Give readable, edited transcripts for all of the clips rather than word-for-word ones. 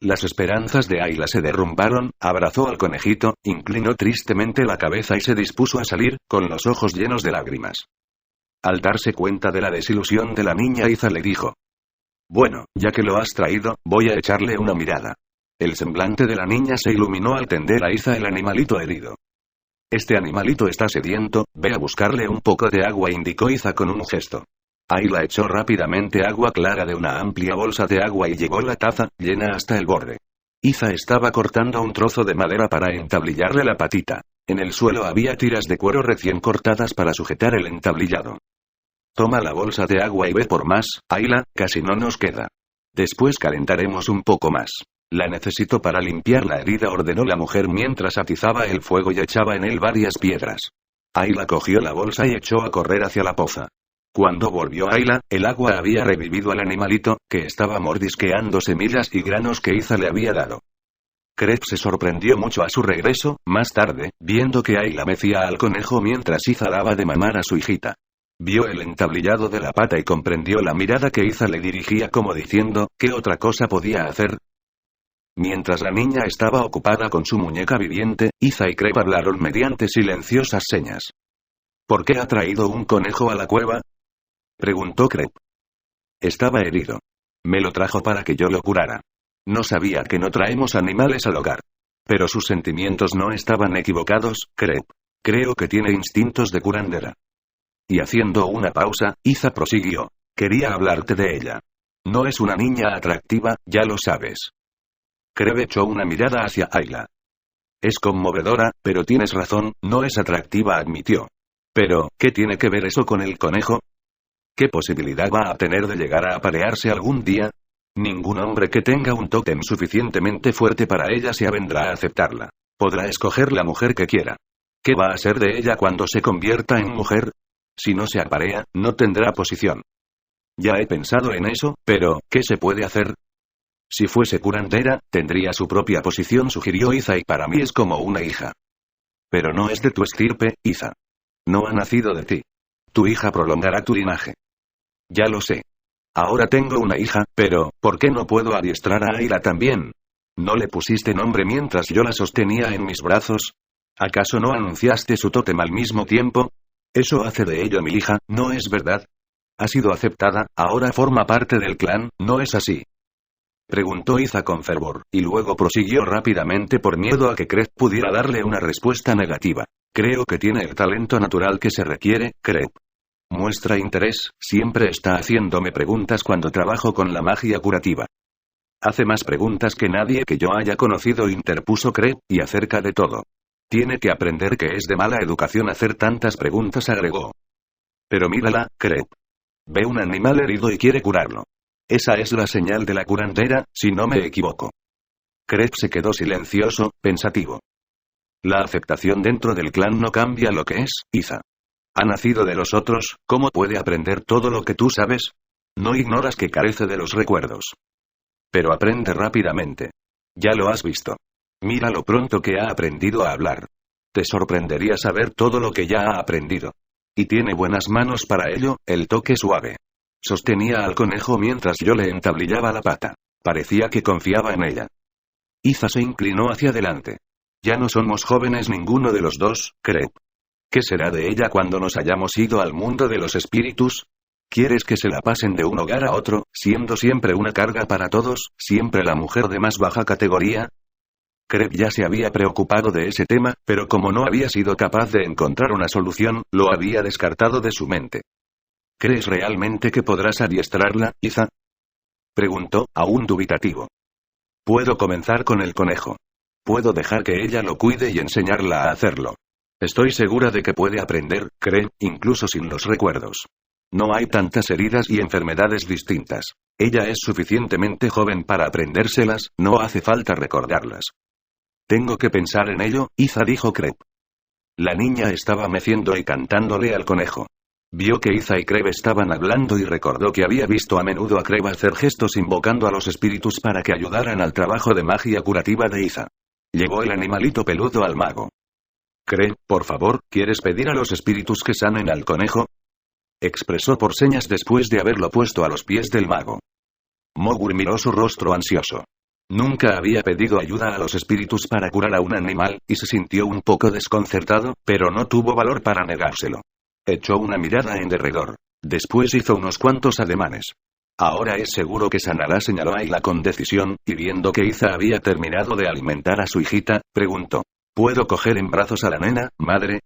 Las esperanzas de Ayla se derrumbaron, abrazó al conejito, inclinó tristemente la cabeza y se dispuso a salir, con los ojos llenos de lágrimas. Al darse cuenta de la desilusión de la niña, Iza le dijo: «Bueno, ya que lo has traído, voy a echarle una mirada». El semblante de la niña se iluminó al tender a Iza el animalito herido. «Este animalito está sediento, ve a buscarle un poco de agua», indicó Iza con un gesto. Ayla echó rápidamente agua clara de una amplia bolsa de agua y llevó la taza, llena hasta el borde. Iza estaba cortando un trozo de madera para entablillarle la patita. En el suelo había tiras de cuero recién cortadas para sujetar el entablillado. «Toma la bolsa de agua y ve por más, Ayla, casi no nos queda. Después calentaremos un poco más. La necesito para limpiar la herida», ordenó la mujer mientras atizaba el fuego y echaba en él varias piedras. Ayla cogió la bolsa y echó a correr hacia la poza. Cuando volvió Ayla, el agua había revivido al animalito, que estaba mordisqueando semillas y granos que Iza le había dado. Crep se sorprendió mucho a su regreso, más tarde, viendo que Ayla mecía al conejo mientras Iza daba de mamar a su hijita. Vio el entablillado de la pata y comprendió la mirada que Iza le dirigía como diciendo, ¿qué otra cosa podía hacer? Mientras la niña estaba ocupada con su muñeca viviente, Iza y Crep hablaron mediante silenciosas señas. «¿Por qué ha traído un conejo a la cueva?», preguntó Crep. «Estaba herido. Me lo trajo para que yo lo curara. No sabía que no traemos animales al hogar». Pero sus sentimientos no estaban equivocados, Crep. «Creo que tiene instintos de curandera». Y haciendo una pausa, Iza prosiguió. «Quería hablarte de ella. No es una niña atractiva, ya lo sabes». Crep echó una mirada hacia Ayla. «Es conmovedora, pero tienes razón, no es atractiva», admitió. «Pero, ¿qué tiene que ver eso con el conejo? ¿Qué posibilidad va a tener de llegar a aparearse algún día? Ningún hombre que tenga un tótem suficientemente fuerte para ella se avendrá a aceptarla. Podrá escoger la mujer que quiera. ¿Qué va a ser de ella cuando se convierta en mujer? Si no se aparea, no tendrá posición». «Ya he pensado en eso, pero, ¿qué se puede hacer?» «Si fuese curandera, tendría su propia posición», sugirió Iza, «y para mí es como una hija». «Pero no es de tu estirpe, Iza. No ha nacido de ti. Tu hija prolongará tu linaje». «Ya lo sé. Ahora tengo una hija, pero, ¿por qué no puedo adiestrar a Ayla también? ¿No le pusiste nombre mientras yo la sostenía en mis brazos? ¿Acaso no anunciaste su tótem al mismo tiempo? Eso hace de ella mi hija, ¿no es verdad? Ha sido aceptada, ahora forma parte del clan, ¿no es así?», preguntó Iza con fervor, y luego prosiguió rápidamente por miedo a que Crep pudiera darle una respuesta negativa. «Creo que tiene el talento natural que se requiere, Crep. Muestra interés, siempre está haciéndome preguntas cuando trabajo con la magia curativa». «Hace más preguntas que nadie que yo haya conocido», interpuso Crep, «y acerca de todo. Tiene que aprender que es de mala educación hacer tantas preguntas», agregó. «Pero mírala, Crep. Ve un animal herido y quiere curarlo. Esa es la señal de la curandera, si no me equivoco». Crep se quedó silencioso, pensativo. «La aceptación dentro del clan no cambia lo que es, Iza. Ha nacido de los otros, ¿cómo puede aprender todo lo que tú sabes? No ignoras que carece de los recuerdos. Pero aprende rápidamente. Ya lo has visto. Mira lo pronto que ha aprendido a hablar. Te sorprendería saber todo lo que ya ha aprendido. Y tiene buenas manos para ello, el toque suave». Sostenía al conejo mientras yo le entablillaba la pata. Parecía que confiaba en ella. Iza se inclinó hacia adelante. «Ya no somos jóvenes ninguno de los dos, Crep. ¿Qué será de ella cuando nos hayamos ido al mundo de los espíritus? ¿Quieres que se la pasen de un hogar a otro, siendo siempre una carga para todos, siempre la mujer de más baja categoría?» Crep ya se había preocupado de ese tema, pero como no había sido capaz de encontrar una solución, lo había descartado de su mente. «¿Crees realmente que podrás adiestrarla, Iza?», preguntó, aún dubitativo. «Puedo comenzar con el conejo. Puedo dejar que ella lo cuide y enseñarla a hacerlo. Estoy segura de que puede aprender, Crep, incluso sin los recuerdos. No hay tantas heridas y enfermedades distintas. Ella es suficientemente joven para aprendérselas, no hace falta recordarlas». «Tengo que pensar en ello», Iza, dijo Crep. La niña estaba meciendo y cantándole al conejo. Vio que Iza y Crep estaban hablando y recordó que había visto a menudo a Crep hacer gestos invocando a los espíritus para que ayudaran al trabajo de magia curativa de Iza. Llevó el animalito peludo al mago. «Crep, por favor, ¿quieres pedir a los espíritus que sanen al conejo?», expresó por señas después de haberlo puesto a los pies del mago. Mogur miró su rostro ansioso. Nunca había pedido ayuda a los espíritus para curar a un animal, y se sintió un poco desconcertado, pero no tuvo valor para negárselo. Echó una mirada en derredor. Después hizo unos cuantos ademanes. Ahora es seguro que sanará, señaló Ayla con decisión, y viendo que Iza había terminado de alimentar a su hijita, preguntó. ¿Puedo coger en brazos a la nena, madre?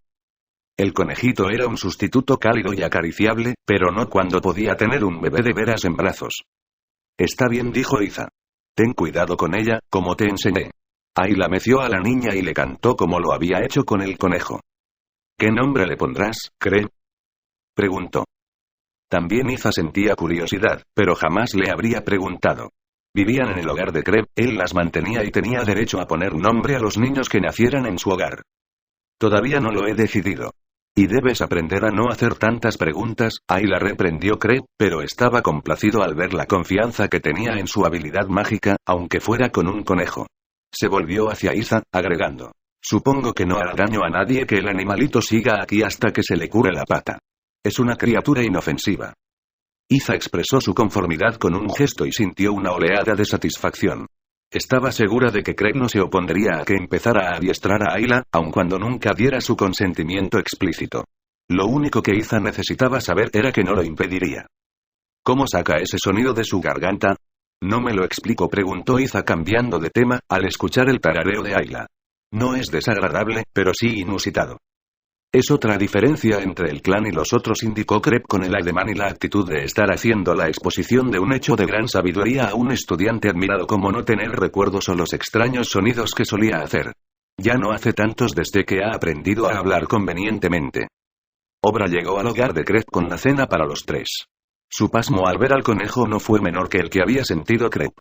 El conejito era un sustituto cálido y acariciable, pero no cuando podía tener un bebé de veras en brazos. Está bien, dijo Iza. Ten cuidado con ella, como te enseñé. Ayla meció a la niña y le cantó como lo había hecho con el conejo. ¿Qué nombre le pondrás, Crep? Preguntó. También Iza sentía curiosidad, pero jamás le habría preguntado. Vivían en el hogar de Crep, él las mantenía y tenía derecho a poner nombre a los niños que nacieran en su hogar. Todavía no lo he decidido. Y debes aprender a no hacer tantas preguntas, Ayla reprendió Crep, pero estaba complacido al ver la confianza que tenía en su habilidad mágica, aunque fuera con un conejo. Se volvió hacia Iza, agregando. Supongo que no hará daño a nadie que el animalito siga aquí hasta que se le cure la pata. Es una criatura inofensiva. Iza expresó su conformidad con un gesto y sintió una oleada de satisfacción. Estaba segura de que Crep no se opondría a que empezara a adiestrar a Ayla, aun cuando nunca diera su consentimiento explícito. Lo único que Iza necesitaba saber era que no lo impediría. ¿Cómo saca ese sonido de su garganta? No me lo explico, preguntó Iza cambiando de tema, al escuchar el tarareo de Ayla. No es desagradable, pero sí inusitado. Es otra diferencia entre el clan y los otros, indicó Crep con el ademán y la actitud de estar haciendo la exposición de un hecho de gran sabiduría a un estudiante admirado como no tener recuerdos o los extraños sonidos que solía hacer. Ya no hace tantos desde que ha aprendido a hablar convenientemente. Obra llegó al hogar de Crep con la cena para los tres. Su pasmo al ver al conejo no fue menor que el que había sentido Crep.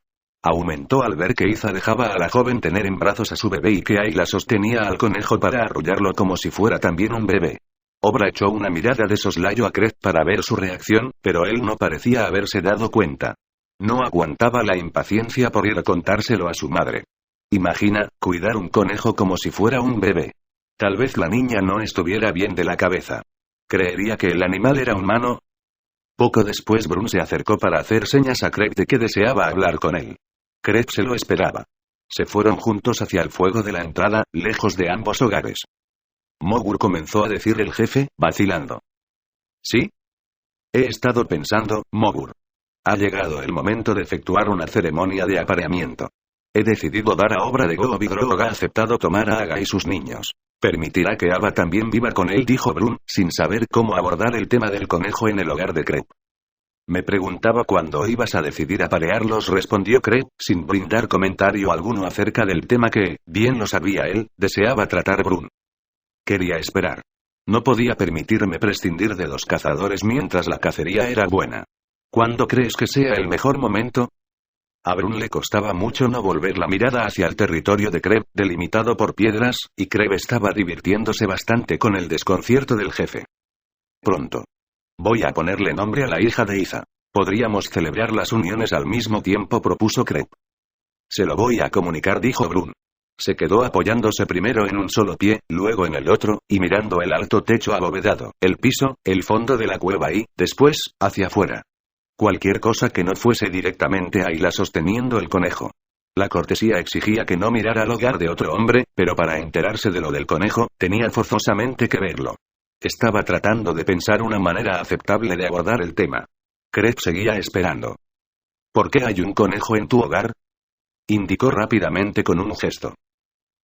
Aumentó al ver que Iza dejaba a la joven tener en brazos a su bebé y que Ayla sostenía al conejo para arrullarlo como si fuera también un bebé. Obra echó una mirada de soslayo a Crep para ver su reacción, pero él no parecía haberse dado cuenta. No aguantaba la impaciencia por ir a contárselo a su madre. Imagina, cuidar un conejo como si fuera un bebé. Tal vez la niña no estuviera bien de la cabeza. ¿Creería que el animal era humano? Poco después Brun se acercó para hacer señas a Crep de que deseaba hablar con él. Crep se lo esperaba. Se fueron juntos hacia el fuego de la entrada, lejos de ambos hogares. Mogur, comenzó a decir el jefe, vacilando. ¿Sí? He estado pensando, Mogur. Ha llegado el momento de efectuar una ceremonia de apareamiento. He decidido dar a Obra de Gob y Grog ha aceptado tomar a Aga y sus niños. Permitirá que Ava también viva con él, dijo Brun, sin saber cómo abordar el tema del conejo en el hogar de Crep. Me preguntaba cuándo ibas a decidir aparearlos, respondió Crep, sin brindar comentario alguno acerca del tema que, bien lo sabía él, deseaba tratar Brun. Quería esperar. No podía permitirme prescindir de los cazadores mientras la cacería era buena. ¿Cuándo crees que sea el mejor momento? A Brun le costaba mucho no volver la mirada hacia el territorio de Crep, delimitado por piedras, y Crep estaba divirtiéndose bastante con el desconcierto del jefe. Pronto. Voy a ponerle nombre a la hija de Iza. Podríamos celebrar las uniones al mismo tiempo, propuso Crep. Se lo voy a comunicar, dijo Brun. Se quedó apoyándose primero en un solo pie, luego en el otro, y mirando el alto techo abovedado, el piso, el fondo de la cueva y, después, hacia afuera. Cualquier cosa que no fuese directamente a Ayla sosteniendo el conejo. La cortesía exigía que no mirara al hogar de otro hombre, pero para enterarse de lo del conejo, tenía forzosamente que verlo. Estaba tratando de pensar una manera aceptable de abordar el tema. Crep seguía esperando. ¿Por qué hay un conejo en tu hogar? Indicó rápidamente con un gesto.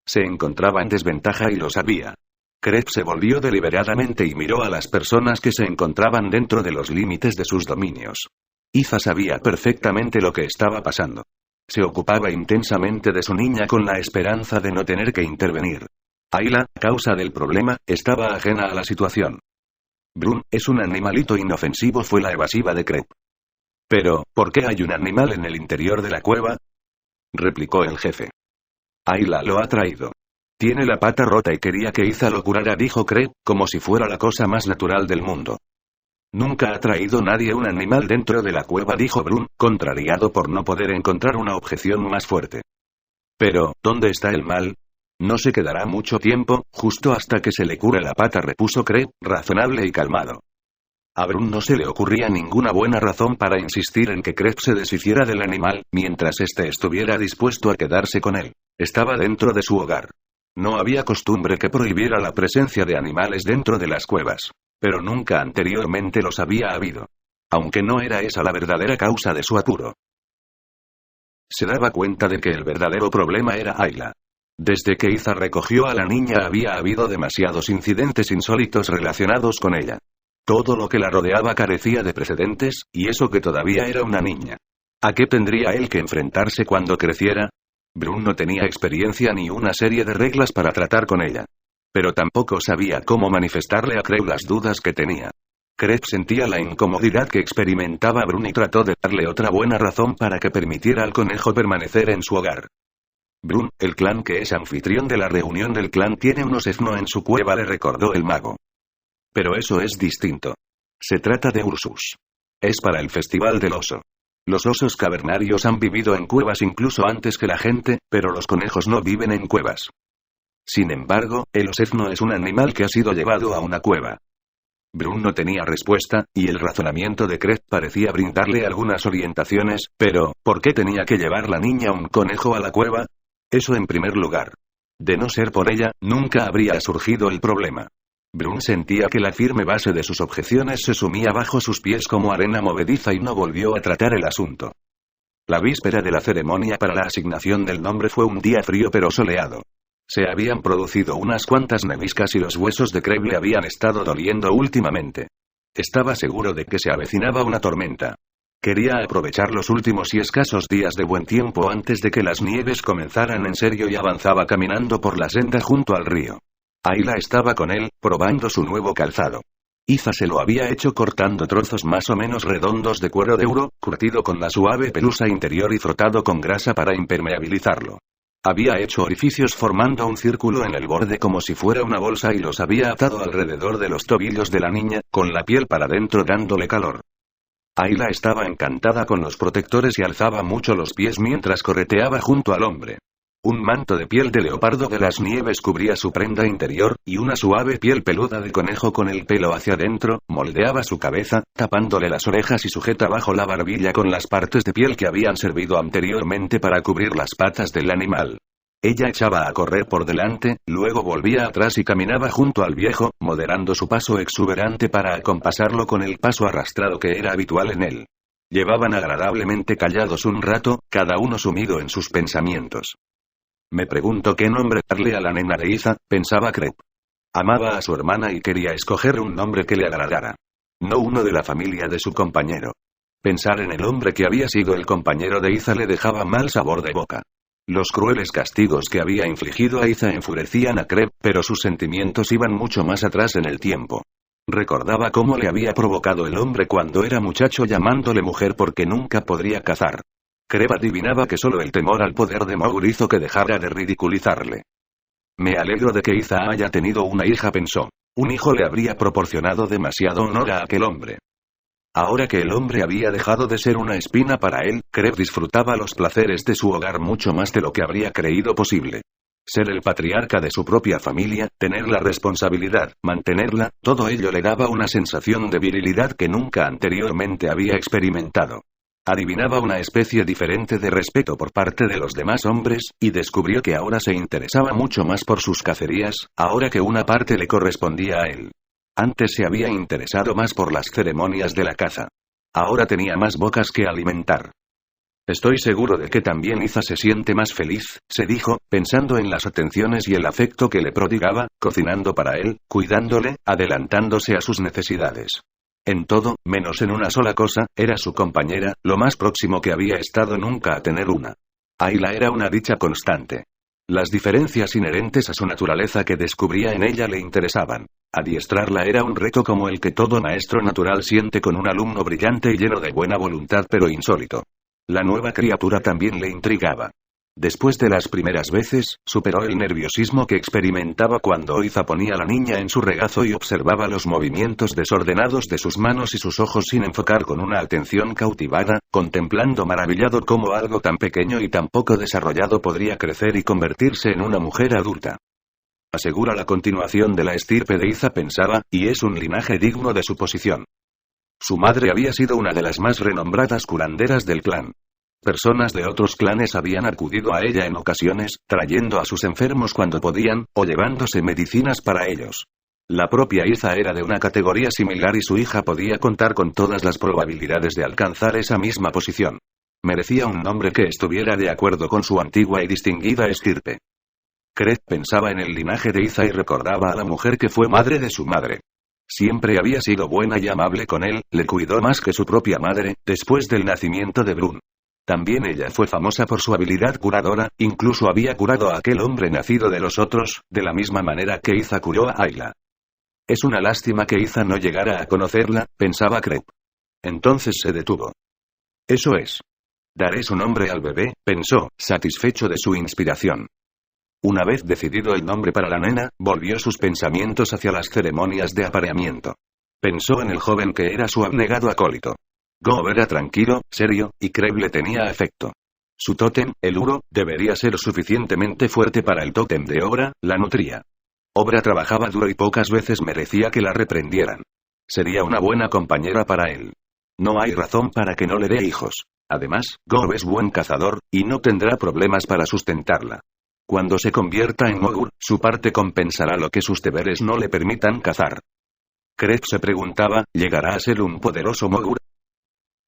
Se encontraba en desventaja y lo sabía. Crep se volvió deliberadamente y miró a las personas que se encontraban dentro de los límites de sus dominios. Iza sabía perfectamente lo que estaba pasando. Se ocupaba intensamente de su niña con la esperanza de no tener que intervenir. Ayla, a causa del problema, estaba ajena a la situación. Brun, es un animalito inofensivo, fue la evasiva de Crep. Pero, ¿por qué hay un animal en el interior de la cueva? Replicó el jefe. Ayla lo ha traído. Tiene la pata rota y quería que Iza lo curara, dijo Crep, como si fuera la cosa más natural del mundo. Nunca ha traído nadie un animal dentro de la cueva, dijo Brun, contrariado por no poder encontrar una objeción más fuerte. Pero, ¿dónde está el mal? No se quedará mucho tiempo, justo hasta que se le cure la pata, repuso Crep, razonable y calmado. A Brun no se le ocurría ninguna buena razón para insistir en que Crep se deshiciera del animal, mientras éste estuviera dispuesto a quedarse con él. Estaba dentro de su hogar. No había costumbre que prohibiera la presencia de animales dentro de las cuevas. Pero nunca anteriormente los había habido. Aunque no era esa la verdadera causa de su apuro. Se daba cuenta de que el verdadero problema era Ayla. Desde que Iza recogió a la niña había habido demasiados incidentes insólitos relacionados con ella. Todo lo que la rodeaba carecía de precedentes, y eso que todavía era una niña. ¿A qué tendría él que enfrentarse cuando creciera? Brun no tenía experiencia ni una serie de reglas para tratar con ella. Pero tampoco sabía cómo manifestarle a Crep las dudas que tenía. Crep sentía la incomodidad que experimentaba Brun y trató de darle otra buena razón para que permitiera al conejo permanecer en su hogar. Brun, el clan que es anfitrión de la reunión del clan tiene un osefno en su cueva, le recordó el mago. Pero eso es distinto. Se trata de Ursus. Es para el festival del oso. Los osos cavernarios han vivido en cuevas incluso antes que la gente, pero los conejos no viven en cuevas. Sin embargo, el osefno es un animal que ha sido llevado a una cueva. Brun no tenía respuesta, y el razonamiento de Crep parecía brindarle algunas orientaciones, pero, ¿por qué tenía que llevar la niña un conejo a la cueva? Eso en primer lugar. De no ser por ella, nunca habría surgido el problema. Brun sentía que la firme base de sus objeciones se sumía bajo sus pies como arena movediza y no volvió a tratar el asunto. La víspera de la ceremonia para la asignación del nombre fue un día frío pero soleado. Se habían producido unas cuantas neviscas y los huesos de Crep le habían estado doliendo últimamente. Estaba seguro de que se avecinaba una tormenta. Quería aprovechar los últimos y escasos días de buen tiempo antes de que las nieves comenzaran en serio y avanzaba caminando por la senda junto al río. Ayla estaba con él, probando su nuevo calzado. Iza se lo había hecho cortando trozos más o menos redondos de cuero de uro, curtido con la suave pelusa interior y frotado con grasa para impermeabilizarlo. Había hecho orificios formando un círculo en el borde como si fuera una bolsa y los había atado alrededor de los tobillos de la niña, con la piel para dentro dándole calor. Ayla estaba encantada con los protectores y alzaba mucho los pies mientras correteaba junto al hombre. Un manto de piel de leopardo de las nieves cubría su prenda interior, y una suave piel peluda de conejo con el pelo hacia adentro, moldeaba su cabeza, tapándole las orejas y sujeta bajo la barbilla con las partes de piel que habían servido anteriormente para cubrir las patas del animal. Ella echaba a correr por delante, luego volvía atrás y caminaba junto al viejo, moderando su paso exuberante para acompasarlo con el paso arrastrado que era habitual en él. Llevaban agradablemente callados un rato, cada uno sumido en sus pensamientos. Me pregunto qué nombre darle a la nena de Iza, pensaba Crep. Amaba a su hermana y quería escoger un nombre que le agradara. No uno de la familia de su compañero. Pensar en el hombre que había sido el compañero de Iza le dejaba mal sabor de boca. Los crueles castigos que había infligido a Iza enfurecían a Crep, pero sus sentimientos iban mucho más atrás en el tiempo. Recordaba cómo le había provocado el hombre cuando era muchacho llamándole mujer porque nunca podría cazar. Crep adivinaba que solo el temor al poder de Maur hizo que dejara de ridiculizarle. Me alegro de que Iza haya tenido una hija, pensó. Un hijo le habría proporcionado demasiado honor a aquel hombre. Ahora que el hombre había dejado de ser una espina para él, Crep disfrutaba los placeres de su hogar mucho más de lo que habría creído posible. Ser el patriarca de su propia familia, tener la responsabilidad, mantenerla, todo ello le daba una sensación de virilidad que nunca anteriormente había experimentado. Adivinaba una especie diferente de respeto por parte de los demás hombres, y descubrió que ahora se interesaba mucho más por sus cacerías, ahora que una parte le correspondía a él. Antes se había interesado más por las ceremonias de la caza. Ahora tenía más bocas que alimentar. Estoy seguro de que también Iza se siente más feliz, se dijo, pensando en las atenciones y el afecto que le prodigaba, cocinando para él, cuidándole, adelantándose a sus necesidades. En todo, menos en una sola cosa, era su compañera, lo más próximo que había estado nunca a tener una. Ayla era una dicha constante. Las diferencias inherentes a su naturaleza que descubría en ella le interesaban. Adiestrarla era un reto como el que todo maestro natural siente con un alumno brillante y lleno de buena voluntad pero insólito. La nueva criatura también le intrigaba. Después de las primeras veces, superó el nerviosismo que experimentaba cuando Iza ponía a la niña en su regazo y observaba los movimientos desordenados de sus manos y sus ojos sin enfocar con una atención cautivada, contemplando maravillado cómo algo tan pequeño y tan poco desarrollado podría crecer y convertirse en una mujer adulta. Asegura la continuación de la estirpe de Iza, pensaba, y es un linaje digno de su posición. Su madre había sido una de las más renombradas curanderas del clan. Personas de otros clanes habían acudido a ella en ocasiones, trayendo a sus enfermos cuando podían, o llevándose medicinas para ellos. La propia Iza era de una categoría similar y su hija podía contar con todas las probabilidades de alcanzar esa misma posición. Merecía un nombre que estuviera de acuerdo con su antigua y distinguida estirpe. Craig pensaba en el linaje de Iza y recordaba a la mujer que fue madre de su madre. Siempre había sido buena y amable con él, le cuidó más que su propia madre, después del nacimiento de Brun. También ella fue famosa por su habilidad curadora, incluso había curado a aquel hombre nacido de los otros, de la misma manera que Iza curó a Ayla. Es una lástima que Iza no llegara a conocerla, pensaba Craig. Entonces se detuvo. Eso es. Daré su nombre al bebé, pensó, satisfecho de su inspiración. Una vez decidido el nombre para la nena, volvió sus pensamientos hacia las ceremonias de apareamiento. Pensó en el joven que era su abnegado acólito. Go era tranquilo, serio, y Craig le tenía afecto. Su tótem, el Uro, debería ser suficientemente fuerte para el tótem de Obra, la nutría. Obra trabajaba duro y pocas veces merecía que la reprendieran. Sería una buena compañera para él. No hay razón para que no le dé hijos. Además, Go es buen cazador, y no tendrá problemas para sustentarla. Cuando se convierta en Mogur, su parte compensará lo que sus deberes no le permitan cazar. Craig se preguntaba, ¿llegará a ser un poderoso Mogur?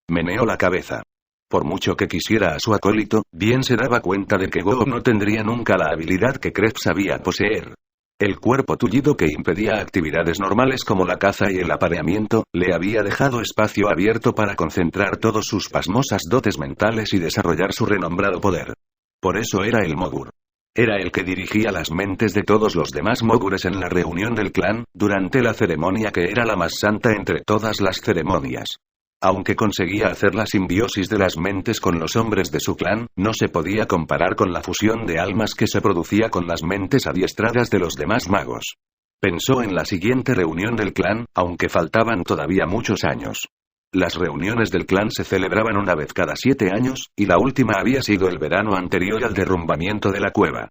Meneó la cabeza. Por mucho que quisiera a su acólito, bien se daba cuenta de que Go no tendría nunca la habilidad que Craig sabía poseer. El cuerpo tullido que impedía actividades normales como la caza y el apareamiento, le había dejado espacio abierto para concentrar todos sus pasmosas dotes mentales y desarrollar su renombrado poder. Por eso era el Mogur. Era el que dirigía las mentes de todos los demás Mogures en la reunión del clan, durante la ceremonia que era la más santa entre todas las ceremonias. Aunque conseguía hacer la simbiosis de las mentes con los hombres de su clan, no se podía comparar con la fusión de almas que se producía con las mentes adiestradas de los demás magos. Pensó en la siguiente reunión del clan, aunque faltaban todavía muchos años. Las reuniones del clan se celebraban una vez cada 7 años, y la última había sido el verano anterior al derrumbamiento de la cueva.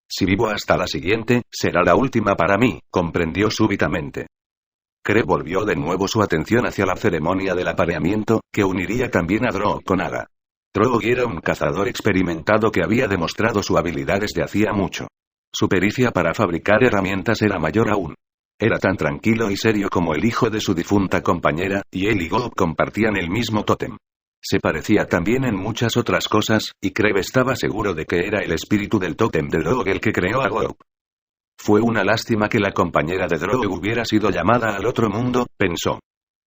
Si vivo hasta la siguiente, será la última para mí, comprendió súbitamente. Craig volvió de nuevo su atención hacia la ceremonia del apareamiento, que uniría también a Droog con Aga. Droog era un cazador experimentado que había demostrado su habilidad desde hacía mucho. Su pericia para fabricar herramientas era mayor aún. Era tan tranquilo y serio como el hijo de su difunta compañera, y él y Go compartían el mismo tótem. Se parecía también en muchas otras cosas, y Craig estaba seguro de que era el espíritu del tótem de Droog el que creó a Go. Fue una lástima que la compañera de Droog hubiera sido llamada al otro mundo, pensó.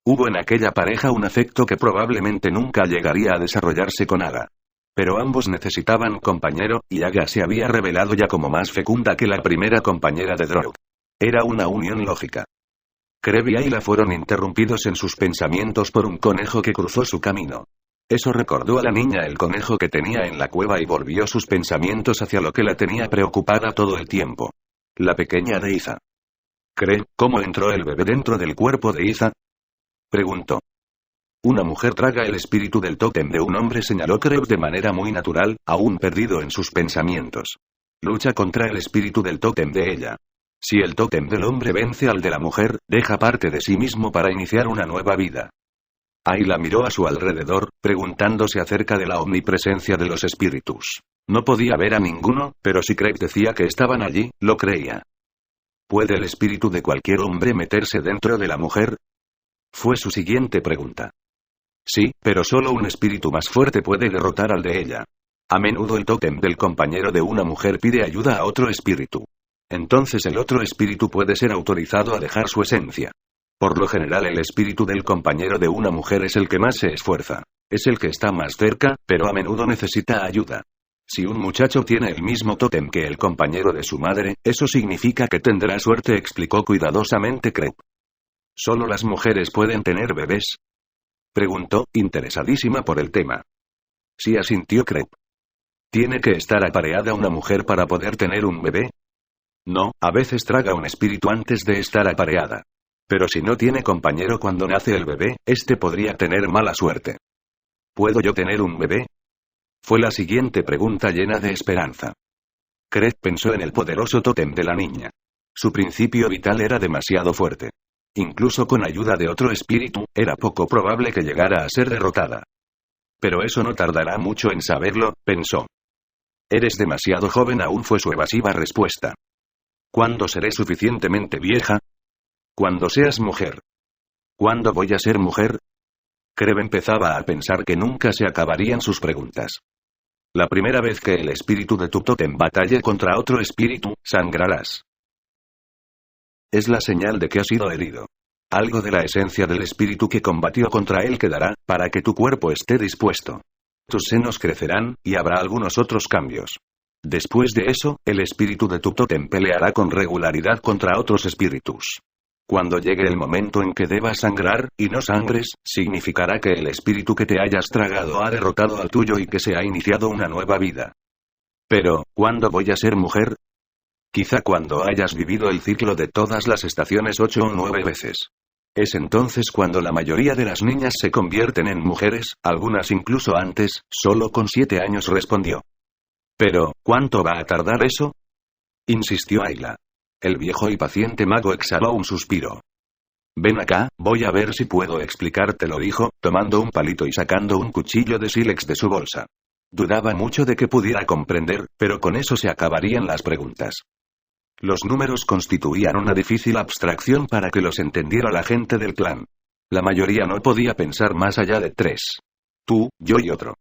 Hubo en aquella pareja un afecto que probablemente nunca llegaría a desarrollarse con Aga. Pero ambos necesitaban compañero, y Aga se había revelado ya como más fecunda que la primera compañera de Droog. Era una unión lógica. Craig y Ayla fueron interrumpidos en sus pensamientos por un conejo que cruzó su camino. Eso recordó a la niña el conejo que tenía en la cueva y volvió sus pensamientos hacia lo que la tenía preocupada todo el tiempo. La pequeña de Iza. Craig, ¿cómo entró el bebé dentro del cuerpo de Iza? Preguntó. Una mujer traga el espíritu del tótem de un hombre, señaló Craig de manera muy natural, aún perdido en sus pensamientos. Lucha contra el espíritu del tótem de ella. Si el tótem del hombre vence al de la mujer, deja parte de sí mismo para iniciar una nueva vida. Ayla miró a su alrededor, preguntándose acerca de la omnipresencia de los espíritus. No podía ver a ninguno, pero si Craig decía que estaban allí, lo creía. ¿Puede el espíritu de cualquier hombre meterse dentro de la mujer? Fue su siguiente pregunta. Sí, pero solo un espíritu más fuerte puede derrotar al de ella. A menudo el tótem del compañero de una mujer pide ayuda a otro espíritu. Entonces el otro espíritu puede ser autorizado a dejar su esencia. Por lo general el espíritu del compañero de una mujer es el que más se esfuerza. Es el que está más cerca, pero a menudo necesita ayuda. Si un muchacho tiene el mismo tótem que el compañero de su madre, eso significa que tendrá suerte, explicó cuidadosamente Craig. ¿Solo las mujeres pueden tener bebés? Preguntó, interesadísima por el tema. Sí, asintió Craig. ¿Tiene que estar apareada una mujer para poder tener un bebé? No, a veces traga un espíritu antes de estar apareada. Pero si no tiene compañero cuando nace el bebé, este podría tener mala suerte. ¿Puedo yo tener un bebé? Fue la siguiente pregunta llena de esperanza. Craig pensó en el poderoso tótem de la niña. Su principio vital era demasiado fuerte. incluso con ayuda de otro espíritu, era poco probable que llegara a ser derrotada. Pero eso no tardará mucho en saberlo, pensó. Eres demasiado joven aún, fue su evasiva respuesta. ¿Cuándo seré suficientemente vieja? Cuando seas mujer. ¿Cuándo voy a ser mujer? Creb empezaba a pensar que nunca se acabarían sus preguntas. La primera vez que el espíritu de tu tótem batalle contra otro espíritu, sangrarás. Es la señal de que has sido herido. Algo de la esencia del espíritu que combatió contra él quedará, para que tu cuerpo esté dispuesto. Tus senos crecerán, y habrá algunos otros cambios. Después de eso, el espíritu de tu tótem peleará con regularidad contra otros espíritus. Cuando llegue el momento en que debas sangrar, y no sangres, significará que el espíritu que te hayas tragado ha derrotado al tuyo y que se ha iniciado una nueva vida. Pero, ¿cuándo voy a ser mujer? Quizá cuando hayas vivido el ciclo de todas las estaciones 8 o 9 veces. Es entonces cuando la mayoría de las niñas se convierten en mujeres, algunas incluso antes, solo con 7 años, respondió. Pero, ¿cuánto va a tardar eso? Insistió Ayla. El viejo y paciente mago exhaló un suspiro. Ven acá, voy a ver si puedo explicártelo, dijo, tomando un palito y sacando un cuchillo de sílex de su bolsa. Dudaba mucho de que pudiera comprender, pero con eso se acabarían las preguntas. Los números constituían una difícil abstracción para que los entendiera la gente del clan. La mayoría no podía pensar más allá de 3. Tú, yo y otro.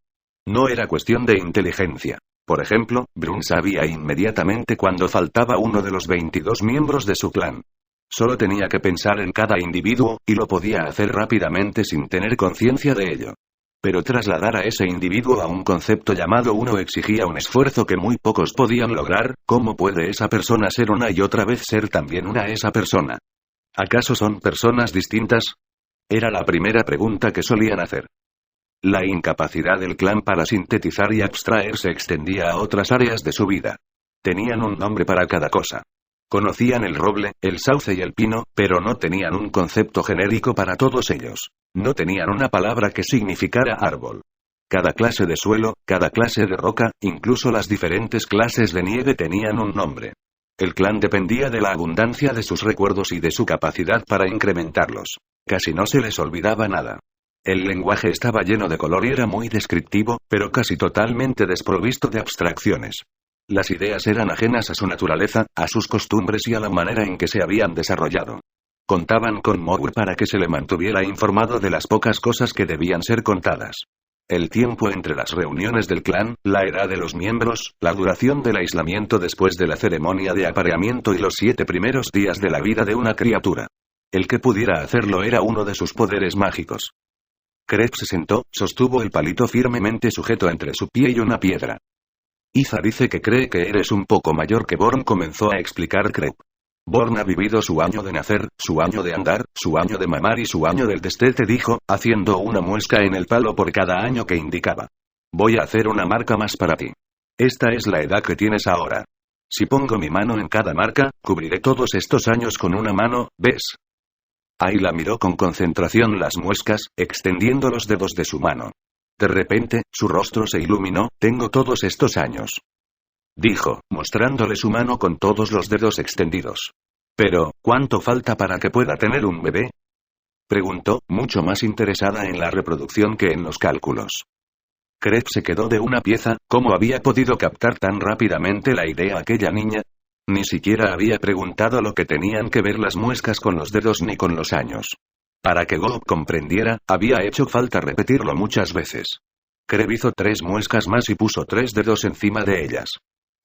No era cuestión de inteligencia. Por ejemplo, Brun sabía inmediatamente cuando faltaba uno de los 22 miembros de su clan. Solo tenía que pensar en cada individuo, y lo podía hacer rápidamente sin tener conciencia de ello. Pero trasladar a ese individuo a un concepto llamado uno exigía un esfuerzo que muy pocos podían lograr. ¿Cómo puede esa persona ser una y otra vez ser también una esa persona? ¿Acaso son personas distintas? Era la primera pregunta que solían hacer. La incapacidad del clan para sintetizar y abstraer se extendía a otras áreas de su vida. Tenían un nombre para cada cosa. Conocían el roble, el sauce y el pino, pero no tenían un concepto genérico para todos ellos. No tenían una palabra que significara árbol. Cada clase de suelo, cada clase de roca, incluso las diferentes clases de nieve tenían un nombre. El clan dependía de la abundancia de sus recuerdos y de su capacidad para incrementarlos. Casi no se les olvidaba nada. El lenguaje estaba lleno de color y era muy descriptivo, pero casi totalmente desprovisto de abstracciones. Las ideas eran ajenas a su naturaleza, a sus costumbres y a la manera en que se habían desarrollado. Contaban con Moore para que se le mantuviera informado de las pocas cosas que debían ser contadas. El tiempo entre las reuniones del clan, la edad de los miembros, la duración del aislamiento después de la ceremonia de apareamiento y los 7 primeros días de la vida de una criatura. El que pudiera hacerlo era uno de sus poderes mágicos. Creb se sentó, sostuvo el palito firmemente sujeto entre su pie y una piedra. Iza dice que cree que eres un poco mayor que Born, comenzó a explicar Creb. Born ha vivido su año de nacer, su año de andar, su año de mamar y su año del destete, dijo, haciendo una muesca en el palo por cada año que indicaba. Voy a hacer una marca más para ti. Esta es la edad que tienes ahora. Si pongo mi mano en cada marca, cubriré todos estos años con una mano, ¿ves? Ayla miró con concentración las muescas, extendiendo los dedos de su mano. De repente, su rostro se iluminó. Tengo todos estos años. Dijo, mostrándole su mano con todos los dedos extendidos. Pero, ¿cuánto falta para que pueda tener un bebé? Preguntó, mucho más interesada en la reproducción que en los cálculos. Creb se quedó de una pieza. ¿Cómo había podido captar tan rápidamente la idea aquella niña? Ni siquiera había preguntado lo que tenían que ver las muescas con los dedos ni con los años. Para que Gob comprendiera, había hecho falta repetirlo muchas veces. Creb hizo 3 muescas más y puso 3 dedos encima de ellas.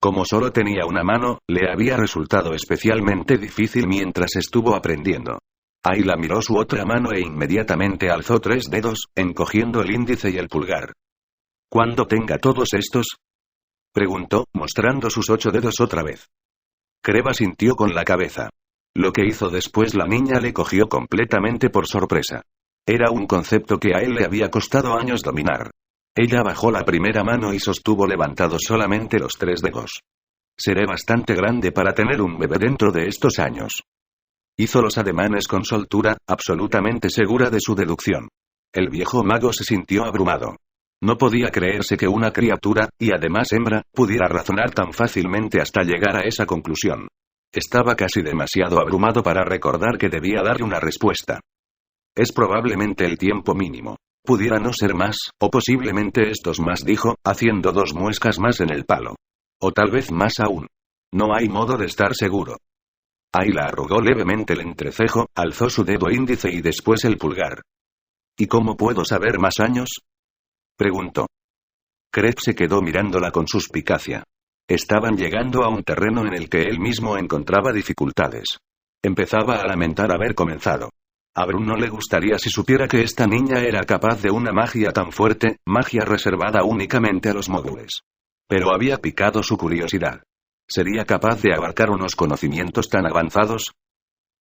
Como solo tenía una mano, le había resultado especialmente difícil mientras estuvo aprendiendo. Ayla miró su otra mano e inmediatamente alzó 3 dedos, encogiendo el índice y el pulgar. ¿Cuándo tenga todos estos? Preguntó, mostrando sus 8 dedos otra vez. Creb asintió con la cabeza. Lo que hizo después la niña le cogió completamente por sorpresa. Era un concepto que a él le había costado años dominar. Ella bajó la primera mano y sostuvo levantados solamente los 3 dedos. Seré bastante grande para tener un bebé dentro de estos años. Hizo los ademanes con soltura, absolutamente segura de su deducción. El viejo mago se sintió abrumado. No podía creerse que una criatura, y además hembra, pudiera razonar tan fácilmente hasta llegar a esa conclusión. Estaba casi demasiado abrumado para recordar que debía dar una respuesta. Es probablemente el tiempo mínimo. Pudiera no ser más, o posiblemente estos más, dijo, haciendo 2 muescas más en el palo. O tal vez más aún. No hay modo de estar seguro. Ayla arrugó levemente el entrecejo, alzó su dedo índice y después el pulgar. ¿Y cómo puedo saber más años? Preguntó. Craig se quedó mirándola con suspicacia. Estaban llegando a un terreno en el que él mismo encontraba dificultades. Empezaba a lamentar haber comenzado. A Brun no le gustaría si supiera que esta niña era capaz de una magia tan fuerte, magia reservada únicamente a los mogules. Pero había picado su curiosidad. ¿Sería capaz de abarcar unos conocimientos tan avanzados?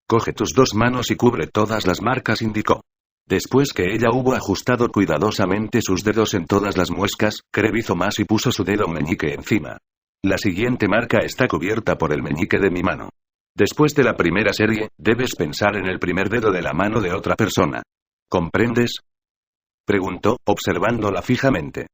Coge tus 2 manos y cubre todas las marcas, indicó. Después que ella hubo ajustado cuidadosamente sus dedos en todas las muescas, Craig hizo más y puso su dedo meñique encima. La siguiente marca está cubierta por el meñique de mi mano. Después de la primera serie, debes pensar en el primer dedo de la mano de otra persona. ¿Comprendes? Preguntó, observándola fijamente.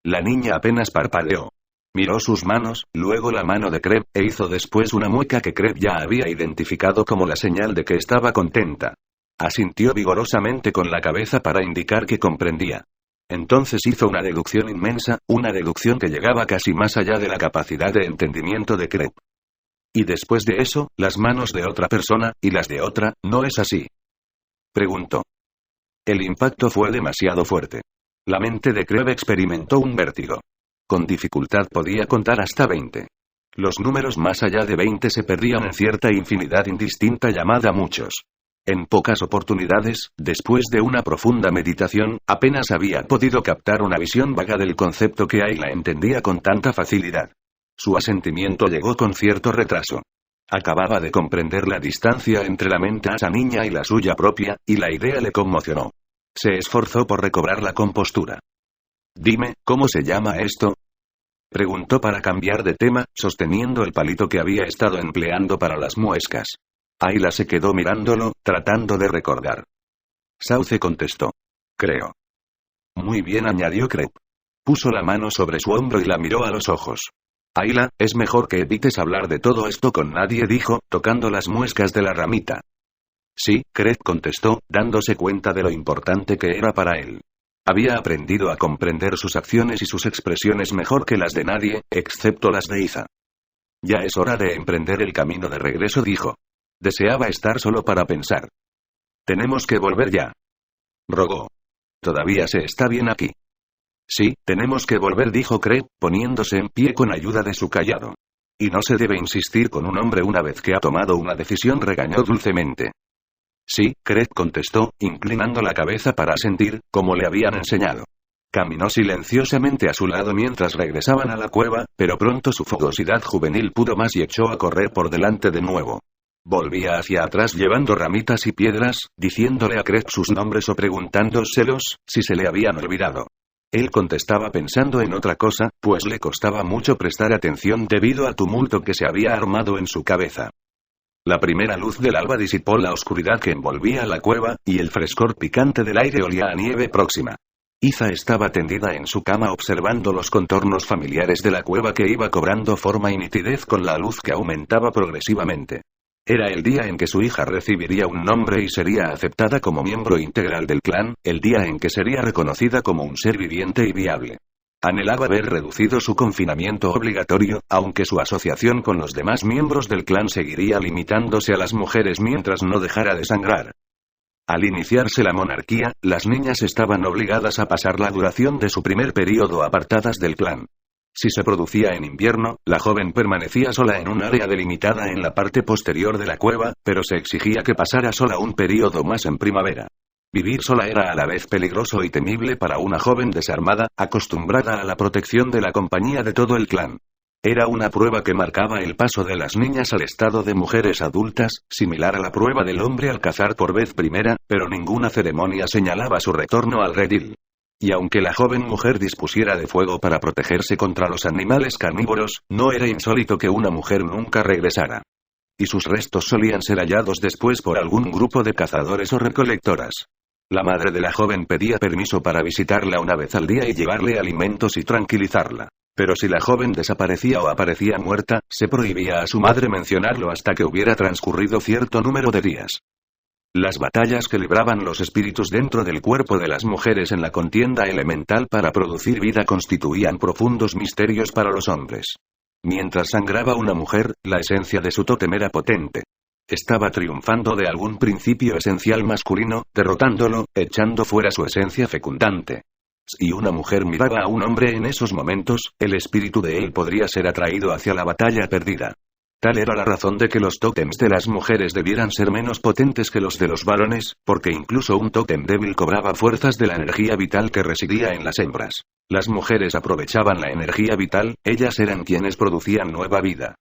La niña apenas parpadeó. Miró sus manos, luego la mano de Craig, e hizo después una mueca que Craig ya había identificado como la señal de que estaba contenta. Asintió vigorosamente con la cabeza para indicar que comprendía. Entonces hizo una deducción inmensa, una deducción que llegaba casi más allá de la capacidad de entendimiento de Craig. Y después de eso, las manos de otra persona, y las de otra, ¿no es así? Preguntó. El impacto fue demasiado fuerte. La mente de Craig experimentó un vértigo. Con dificultad podía contar hasta 20. Los números más allá de 20 se perdían en cierta infinidad indistinta llamada muchos. En pocas oportunidades, después de una profunda meditación, apenas había podido captar una visión vaga del concepto que Ayla entendía con tanta facilidad. Su asentimiento llegó con cierto retraso. Acababa de comprender la distancia entre la mente de esa niña y la suya propia, y la idea le conmocionó. Se esforzó por recobrar la compostura. Dime, ¿cómo se llama esto? Preguntó para cambiar de tema, sosteniendo el palito que había estado empleando para las muescas. Ayla se quedó mirándolo, tratando de recordar. Sauce contestó. Creo. Muy bien, añadió Craig. Puso la mano sobre su hombro y la miró a los ojos. Ayla, es mejor que evites hablar de todo esto con nadie, dijo, tocando las muescas de la ramita. Sí, Craig contestó, dándose cuenta de lo importante que era para él. Había aprendido a comprender sus acciones y sus expresiones mejor que las de nadie, excepto las de Iza. Ya es hora de emprender el camino de regreso, dijo. Deseaba estar solo para pensar. Tenemos que volver ya. Rogó. Todavía se está bien aquí. Sí, tenemos que volver, dijo Craig, poniéndose en pie con ayuda de su cayado. Y no se debe insistir con un hombre una vez que ha tomado una decisión, regañó dulcemente. Sí, Craig contestó, inclinando la cabeza para asentir, como le habían enseñado. Caminó silenciosamente a su lado mientras regresaban a la cueva, pero pronto su fogosidad juvenil pudo más y echó a correr por delante de nuevo. Volvía hacia atrás llevando ramitas y piedras, diciéndole a Craig sus nombres o preguntándoselos, si se le habían olvidado. Él contestaba pensando en otra cosa, pues le costaba mucho prestar atención debido al tumulto que se había armado en su cabeza. La primera luz del alba disipó la oscuridad que envolvía la cueva, y el frescor picante del aire olía a nieve próxima. Iza estaba tendida en su cama observando los contornos familiares de la cueva que iba cobrando forma y nitidez con la luz que aumentaba progresivamente. Era el día en que su hija recibiría un nombre y sería aceptada como miembro integral del clan, el día en que sería reconocida como un ser viviente y viable. Anhelaba ver reducido su confinamiento obligatorio, aunque su asociación con los demás miembros del clan seguiría limitándose a las mujeres mientras no dejara de sangrar. Al iniciarse la monarquía, las niñas estaban obligadas a pasar la duración de su primer período apartadas del clan. Si se producía en invierno, la joven permanecía sola en un área delimitada en la parte posterior de la cueva, pero se exigía que pasara sola un período más en primavera. Vivir sola era a la vez peligroso y temible para una joven desarmada, acostumbrada a la protección de la compañía de todo el clan. Era una prueba que marcaba el paso de las niñas al estado de mujeres adultas, similar a la prueba del hombre al cazar por vez primera, pero ninguna ceremonia señalaba su retorno al redil. Y aunque la joven mujer dispusiera de fuego para protegerse contra los animales carnívoros, no era insólito que una mujer nunca regresara. Y sus restos solían ser hallados después por algún grupo de cazadores o recolectoras. La madre de la joven pedía permiso para visitarla una vez al día y llevarle alimentos y tranquilizarla. Pero si la joven desaparecía o aparecía muerta, se prohibía a su madre mencionarlo hasta que hubiera transcurrido cierto número de días. Las batallas que libraban los espíritus dentro del cuerpo de las mujeres en la contienda elemental para producir vida constituían profundos misterios para los hombres. Mientras sangraba una mujer, la esencia de su tótem era potente. Estaba triunfando de algún principio esencial masculino, derrotándolo, echando fuera su esencia fecundante. Si una mujer miraba a un hombre en esos momentos, el espíritu de él podría ser atraído hacia la batalla perdida. Tal era la razón de que los tótems de las mujeres debieran ser menos potentes que los de los varones, porque incluso un tótem débil cobraba fuerzas de la energía vital que residía en las hembras. Las mujeres aprovechaban la energía vital, ellas eran quienes producían nueva vida.